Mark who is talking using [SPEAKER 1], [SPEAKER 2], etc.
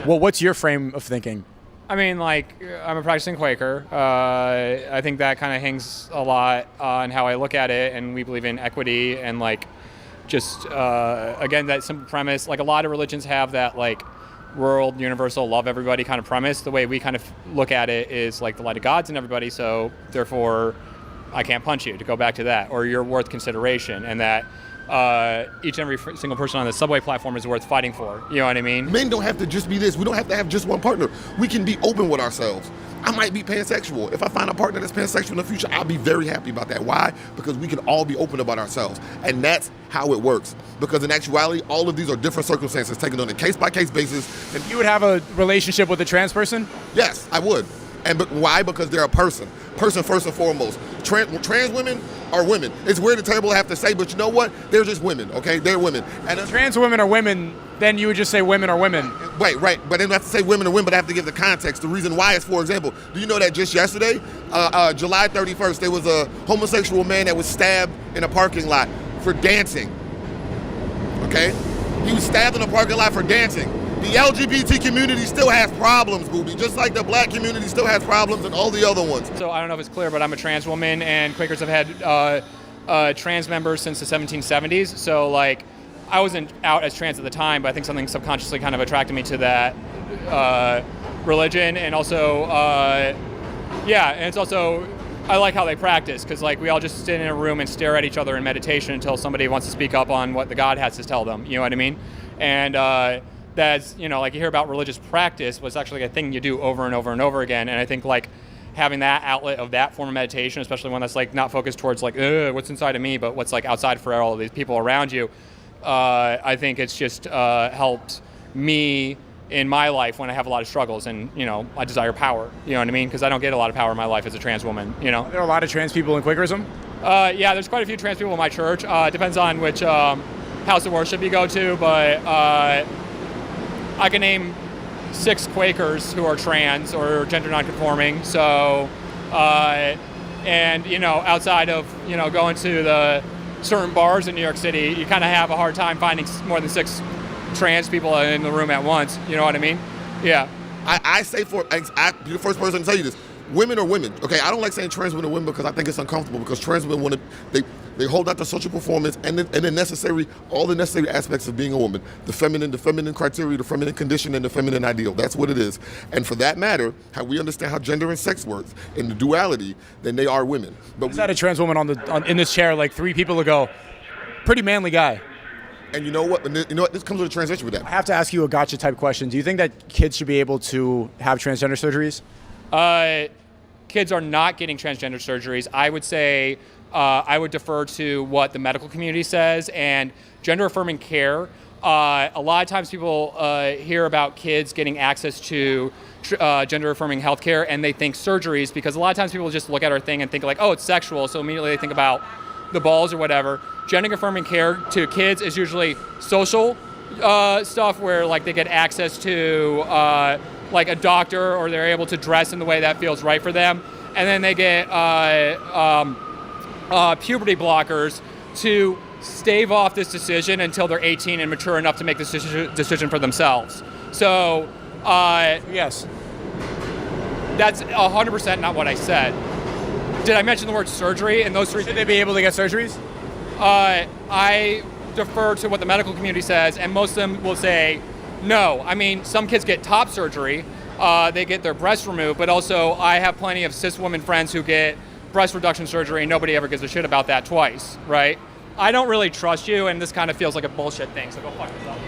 [SPEAKER 1] Well, what's your frame of thinking?
[SPEAKER 2] I mean, like, I'm a practicing Quaker. I think that kind of hangs a lot on how I look at it, and we believe in equity and, like, just, again, that simple premise. Like, a lot of religions have that, like, world, universal, love everybody kind of premise. The way we kind of look at it is, like, the light of God's in everybody, so therefore I can't punch you, to go back to that, or you're worth consideration, and that each and every single person on the subway platform is worth fighting for. You know what I mean?
[SPEAKER 3] Men don't have to just be this. We don't have to have just one partner. We can be open with ourselves. I might be pansexual. If I find a partner that's pansexual in the future, I'll be very happy about that. Why? Because we can all be open about ourselves. And that's how it works. Because in actuality, all of these are different circumstances taken on a case-by-case basis.
[SPEAKER 1] And you would have a relationship with a trans person?
[SPEAKER 3] Yes, I would. And why? Because they're a person. Person first and foremost. Trans women are women. It's weird and terrible to have to say, but you know what? They're just women, okay? They're women. And
[SPEAKER 1] trans women are women, then you would just say women are women.
[SPEAKER 3] Right. But then I have to say women are women, but I have to give the context. The reason why is, for example, do you know that just yesterday, July 31st, there was a homosexual man that was stabbed in a parking lot for dancing, okay? He was stabbed in a parking lot for dancing. The LGBT community still has problems, booby, just like the black community still has problems and all the other ones.
[SPEAKER 2] So I don't know if it's clear, but I'm a trans woman, and Quakers have had trans members since the 1770s. So, like, I wasn't out as trans at the time, but I think something subconsciously kind of attracted me to that religion. And also, and it's also, I like how they practice, because, like, we all just sit in a room and stare at each other in meditation until somebody wants to speak up on what the God has to tell them. You know what I mean? And that's, you know, like, you hear about religious practice, but it's actually a thing you do over and over and over again. And I think, like, having that outlet of that form of meditation, especially one that's, like, not focused towards, like, what's inside of me, but what's, like, outside for all of these people around you, I think it's just helped me in my life when I have a lot of struggles, and, you know, I desire power. You know what I mean? Because I don't get a lot of power in my life as a trans woman, you know?
[SPEAKER 1] Are there a lot of trans people in Quakerism?
[SPEAKER 2] Yeah, there's quite a few trans people in my church. Depends on which house of worship you go to, but I can name 6 Quakers who are trans or gender nonconforming. So, and, you know, outside of, you know, going to the certain bars in New York City, you kind of have a hard time finding more than 6 trans people in the room at once. You know what I mean? Yeah.
[SPEAKER 3] I say you're the first person to tell you this. Women are women. Okay, I don't like saying trans women are women because I think it's uncomfortable, because trans women want to, they hold out the social performance and all the necessary aspects of being a woman. The feminine criteria, the feminine condition, and the feminine ideal. That's what it is. And for that matter, how we understand how gender and sex works in the duality, then they are women. But
[SPEAKER 1] I had a trans woman in this chair like 3 people ago. Pretty manly guy.
[SPEAKER 3] And you know what? This comes with a transition with that.
[SPEAKER 1] I have to ask you a gotcha type question. Do you think that kids should be able to have transgender surgeries?
[SPEAKER 2] Kids are not getting transgender surgeries. I would say I would defer to what the medical community says, and gender affirming care. A lot of times people hear about kids getting access to gender affirming healthcare, and they think surgeries, because a lot of times people just look at our thing and think, like, oh, it's sexual, so immediately they think about the balls or whatever. Gender affirming care to kids is usually social stuff, where, like, they get access to like a doctor, or they're able to dress in the way that feels right for them, and then they get puberty blockers to stave off this decision until they're 18 and mature enough to make this decision for themselves. So
[SPEAKER 1] yes,
[SPEAKER 2] that's 100% not what I said. Did I mention the word surgery? And those 3
[SPEAKER 1] should they be able to get surgeries?
[SPEAKER 2] I defer to what the medical community says, and most of them will say no. I mean, some kids get top surgery, they get their breasts removed, but also I have plenty of cis women friends who get breast reduction surgery, and nobody ever gives a shit about that twice, right? I don't really trust you, and this kind of feels like a bullshit thing, so go fuck yourself.